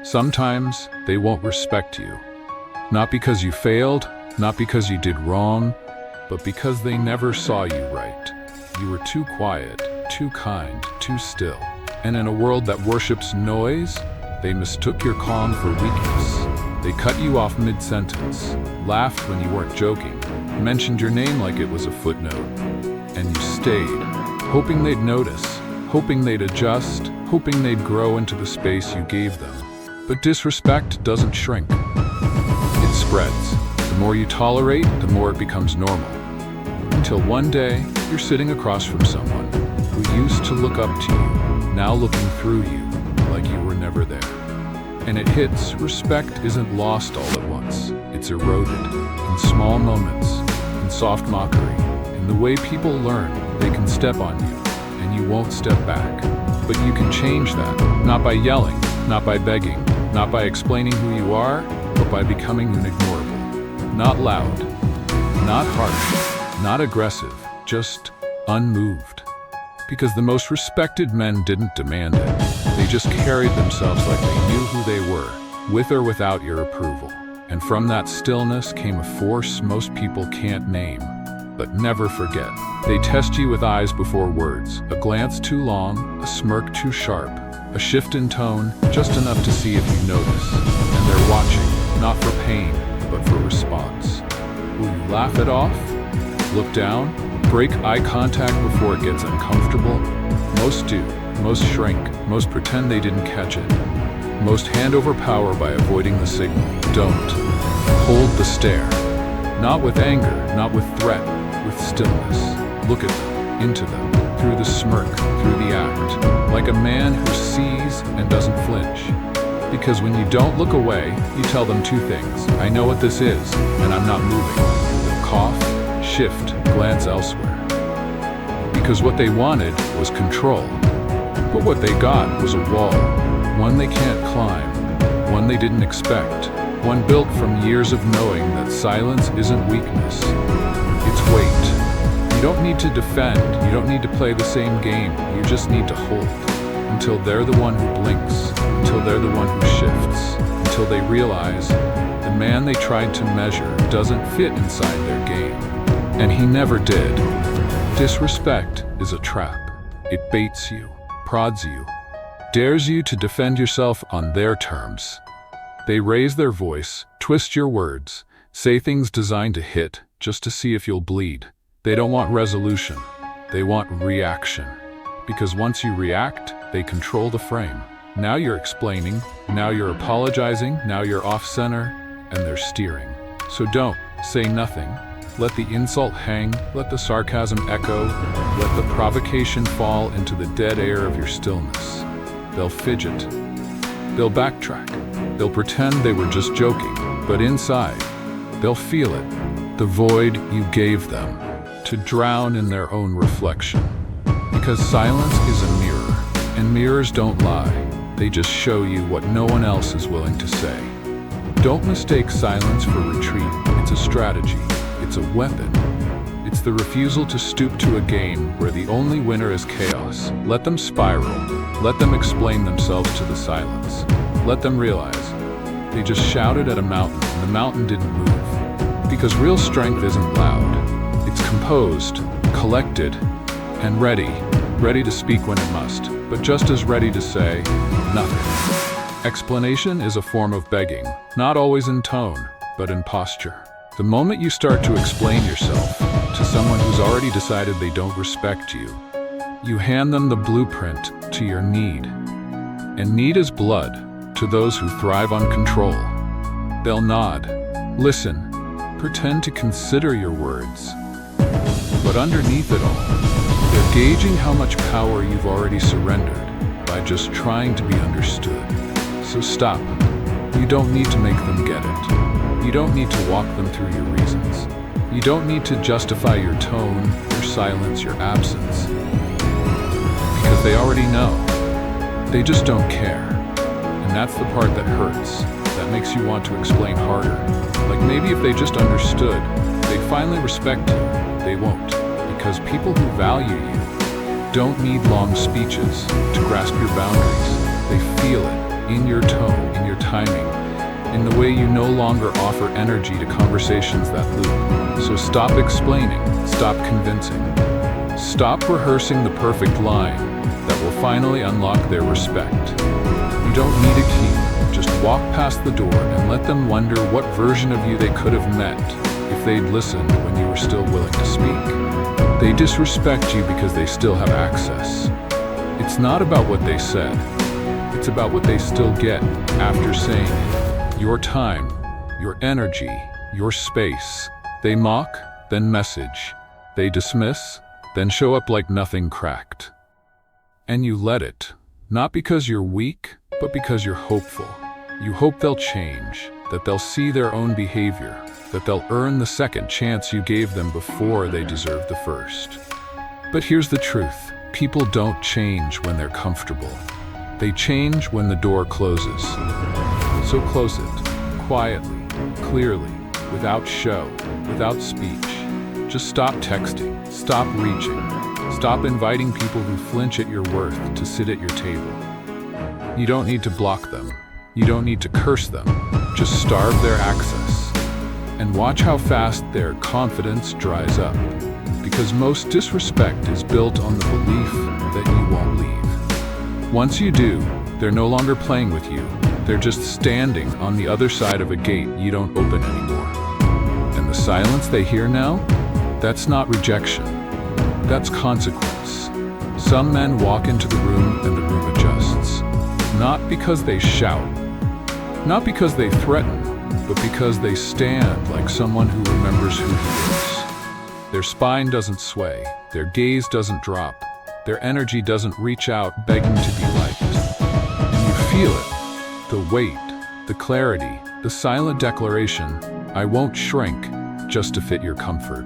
Sometimes they won't respect you. Not because you failed, not because you did wrong, but because they never saw you right. You were too quiet, too kind, too still. And in a world that worships noise, they mistook your calm for weakness. They cut you off mid-sentence, laughed when you weren't joking, mentioned your name like it was a footnote. And you stayed, hoping they'd notice, hoping they'd adjust, hoping they'd grow into the space you gave them. But disrespect doesn't shrink. It spreads. The more you tolerate, the more it becomes normal. Until one day, you're sitting across from someone who used to look up to you, now looking through you like you were never there. And it hits, respect isn't lost all at once. It's eroded in small moments, in soft mockery, in the way people learn they can step on you, and you won't step back. But you can change that, not by yelling, not by begging, not by explaining who you are, but by becoming unignorable. Not loud, not harsh, not aggressive, just unmoved. Because the most respected men didn't demand it. They just carried themselves like they knew who they were, with or without your approval. And from that stillness came a force most people can't name, but never forget. They test you with eyes before words, a glance too long, a smirk too sharp, a shift in tone, just enough to see if you notice. And they're watching, not for pain, but for response. Will you laugh it off? Look down? Break eye contact before it gets uncomfortable? Most do. Most shrink. Most pretend they didn't catch it. Most hand over power by avoiding the signal. Don't. Hold the stare. Not with anger, not with threat, with stillness. Look at them, into them, through the smirk, through the act, like a man who sees and doesn't flinch. Because when you don't look away, you tell them two things. I know what this is, and I'm not moving. They'll cough, shift, glance elsewhere. Because what they wanted was control. But what they got was a wall, one they can't climb, one they didn't expect, one built from years of knowing that silence isn't weakness, it's weight. You don't need to defend, you don't need to play the same game, you just need to hold. Until they're the one who blinks, until they're the one who shifts, until they realize the man they tried to measure doesn't fit inside their game. And he never did. Disrespect is a trap. It baits you, prods you, dares you to defend yourself on their terms. They raise their voice, twist your words, say things designed to hit just to see if you'll bleed. They don't want resolution. They want reaction. Because once you react, they control the frame. Now you're explaining, now you're apologizing, now you're off-center, and they're steering. So don't say nothing. Let the insult hang, let the sarcasm echo, let the provocation fall into the dead air of your stillness. They'll fidget. They'll backtrack. They'll pretend they were just joking, but inside, they'll feel it, the void you gave them, to drown in their own reflection. Because silence is a mirror, and mirrors don't lie. They just show you what no one else is willing to say. Don't mistake silence for retreat. It's a strategy. It's a weapon. It's the refusal to stoop to a game where the only winner is chaos. Let them spiral. Let them explain themselves to the silence. Let them realize they just shouted at a mountain and the mountain didn't move. Because real strength isn't loud. It's composed, collected, and ready to speak when it must, but just as ready to say nothing. Explanation is a form of begging, not always in tone, but in posture. The moment you start to explain yourself to someone who's already decided they don't respect you, you hand them the blueprint to your need. And need is blood to those who thrive on control. They'll nod, listen, pretend to consider your words. But underneath it all, they're gauging how much power you've already surrendered by just trying to be understood. So stop. You don't need to make them get it. You don't need to walk them through your reasons. You don't need to justify your tone, your silence, your absence. Because they already know. They just don't care. And that's the part that hurts, that makes you want to explain harder. Like maybe if they just understood, they'd finally respect you. They won't. Because people who value you don't need long speeches to grasp your boundaries. They feel it. in your tone, in your timing, in the way you no longer offer energy to conversations that loop. So stop explaining, stop convincing. Stop rehearsing the perfect line that will finally unlock their respect. You don't need a key, just walk past the door and let them wonder what version of you they could have met if they'd listened when you were still willing to speak. They disrespect you because they still have access. It's not about what they said, it's about what they still get after saying it. Your time, your energy, your space. They mock, then message. They dismiss, then show up like nothing cracked. And you let it, not because you're weak, but because you're hopeful. You hope they'll change, that they'll see their own behavior, that they'll earn the second chance you gave them before they deserved the first. But here's the truth. People don't change when they're comfortable. They change when the door closes. So close it, quietly, clearly, without show, without speech. Just stop texting, stop reaching, stop inviting people who flinch at your worth to sit at your table. You don't need to block them. You don't need to curse them. Just starve their access. And watch how fast their confidence dries up. Because most disrespect is built on the belief that you won't leave. Once you do, they're no longer playing with you. They're just standing on the other side of a gate you don't open anymore. And the silence they hear now? That's not rejection. That's consequence. Some men walk into the room and the room adjusts. Not because they shout, not because they threaten, but because they stand like someone who remembers who he is. Their spine doesn't sway, their gaze doesn't drop, their energy doesn't reach out begging to be liked. And you feel it, the weight, the clarity, the silent declaration, I won't shrink just to fit your comfort.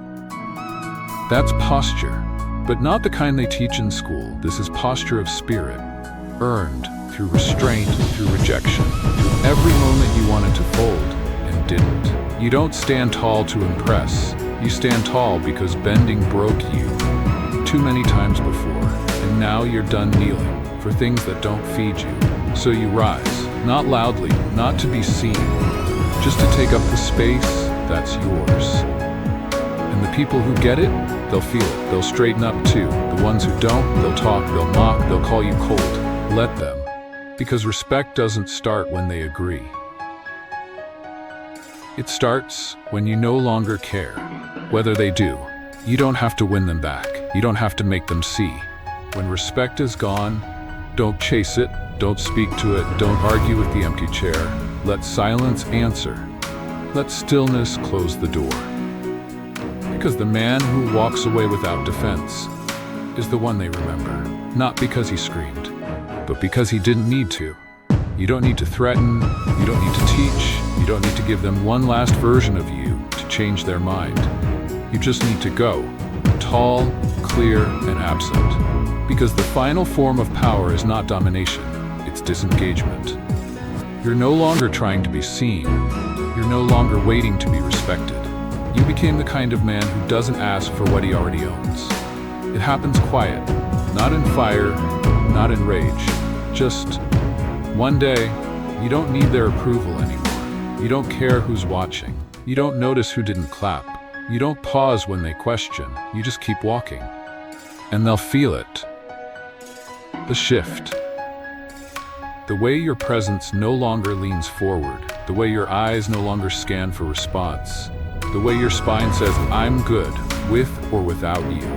That's posture, but not the kind they teach in school. This is posture of spirit, earned through restraint, through rejection, through every moment you wanted to fold and didn't. You don't stand tall to impress. You stand tall because bending broke you too many times before, and now you're done kneeling for things that don't feed you. So you rise, not loudly, not to be seen, just to take up the space that's yours. And the people who get it, they'll feel it. They'll straighten up too. The ones who don't, they'll talk, they'll mock, they'll call you cold. Let them. Because respect doesn't start when they agree. It starts when you no longer care. Whether they do, you don't have to win them back. You don't have to make them see. When respect is gone, don't chase it, don't speak to it, don't argue with the empty chair. Let silence answer. Let stillness close the door. Because the man who walks away without defense is the one they remember. Not because he screamed, but because he didn't need to. You don't need to threaten, you don't need to teach, you don't need to give them one last version of you to change their mind. You just need to go, tall, clear, and absent. Because the final form of power is not domination, it's disengagement. You're no longer trying to be seen, you're no longer waiting to be respected. You became the kind of man who doesn't ask for what he already owns. It happens quiet, not in fire, not in rage. Just one day, you don't need their approval anymore. You don't care who's watching. You don't notice who didn't clap. You don't pause when they question. You just keep walking. And they'll feel it. The shift. The way your presence no longer leans forward. The way your eyes no longer scan for response. The way your spine says, I'm good, with or without you.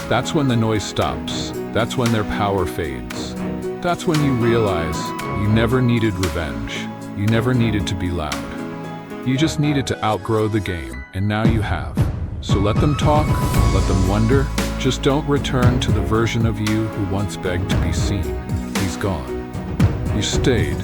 That's when the noise stops. That's when their power fades. That's when you realize you never needed revenge. You never needed to be loud. You just needed to outgrow the game, and now you have. So let them talk, let them wonder. Just don't return to the version of you who once begged to be seen. He's gone. You stayed,